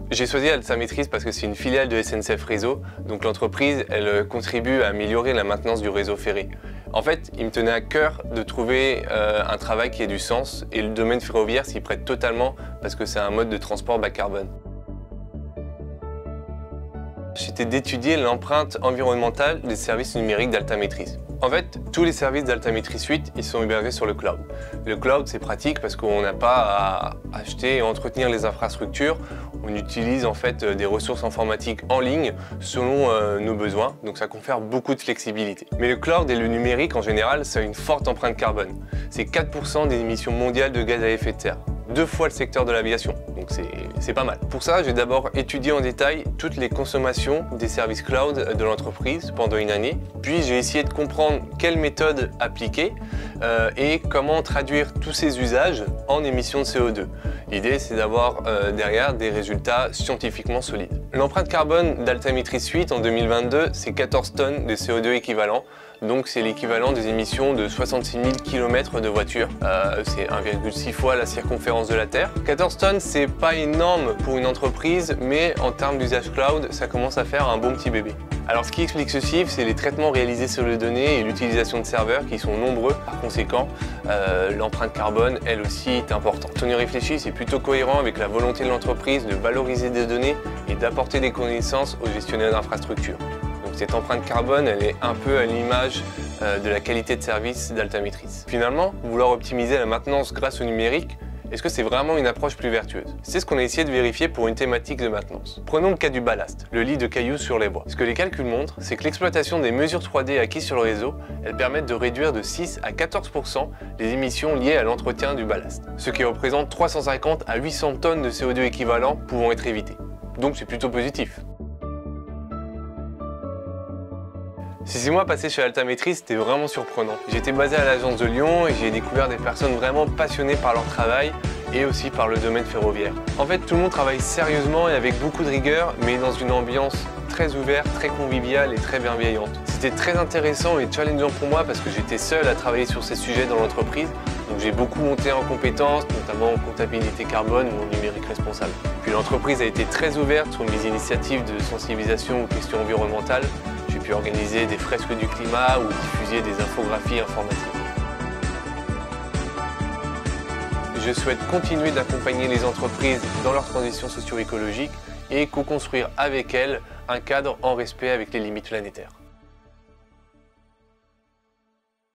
J'ai choisi Altamétrise parce que c'est une filiale de SNCF Réseau, donc l'entreprise elle contribue à améliorer la maintenance du réseau ferré. En fait, il me tenait à cœur de trouver un travail qui ait du sens et le domaine ferroviaire s'y prête totalement parce que c'est un mode de transport bas carbone. C'était d'étudier l'empreinte environnementale des services numériques d'Altamétrise. En fait, tous les services d'Altamétrise Suite, ils sont hébergés sur le cloud. Le cloud, c'est pratique parce qu'on n'a pas à acheter et entretenir les infrastructures. On utilise en fait des ressources informatiques en ligne selon nos besoins, donc ça confère beaucoup de flexibilité. Mais le cloud et le numérique en général, ça a une forte empreinte carbone. C'est 4% des émissions mondiales de gaz à effet de serre. 2 fois le secteur de l'aviation, donc c'est pas mal. Pour ça, j'ai d'abord étudié en détail toutes les consommations des services cloud de l'entreprise pendant une année, puis j'ai essayé de comprendre quelles méthodes appliquer et comment traduire tous ces usages en émissions de CO2. L'idée, c'est d'avoir derrière des résultats scientifiquement solides. L'empreinte carbone d'Altamétrise Suite en 2022, c'est 14 tonnes de CO2 équivalent. Donc c'est l'équivalent des émissions de 66 000 km de voiture. C'est 1,6 fois la circonférence de la Terre. 14 tonnes, c'est pas énorme pour une entreprise, mais en termes d'usage cloud, ça commence à faire un bon petit bébé. Alors ce qui explique ce chiffre, c'est les traitements réalisés sur les données et l'utilisation de serveurs qui sont nombreux. Par conséquent, l'empreinte carbone, elle aussi, est importante. Quand on y réfléchit, c'est plutôt cohérent avec la volonté de l'entreprise de valoriser des données et d'apporter des connaissances aux gestionnaires d'infrastructures. Cette empreinte carbone, elle est un peu à l'image de la qualité de service d'Altamétrise. Finalement, vouloir optimiser la maintenance grâce au numérique, est-ce que c'est vraiment une approche plus vertueuse? C'est ce qu'on a essayé de vérifier pour une thématique de maintenance. Prenons le cas du ballast, le lit de cailloux sur les voies. Ce que les calculs montrent, c'est que l'exploitation des mesures 3D acquises sur le réseau, elles permettent de réduire de 6 à 14% les émissions liées à l'entretien du ballast, ce qui représente 350 à 800 tonnes de CO2 équivalent pouvant être évitées. Donc c'est plutôt positif. Ces 6 mois passés chez Altamétrise, c'était vraiment surprenant. J'étais basé à l'agence de Lyon et j'ai découvert des personnes vraiment passionnées par leur travail et aussi par le domaine ferroviaire. En fait, tout le monde travaille sérieusement et avec beaucoup de rigueur, mais dans une ambiance très ouverte, très conviviale et très bienveillante. C'était très intéressant et challengeant pour moi parce que j'étais seul à travailler sur ces sujets dans l'entreprise. Donc j'ai beaucoup monté en compétences, notamment en comptabilité carbone ou en numérique responsable. Puis l'entreprise a été très ouverte sur mes initiatives de sensibilisation aux questions environnementales. J'ai pu organiser des fresques du climat ou diffuser des infographies informatives. Je souhaite continuer d'accompagner les entreprises dans leur transition socio-écologique et co-construire avec elles un cadre en respect avec les limites planétaires.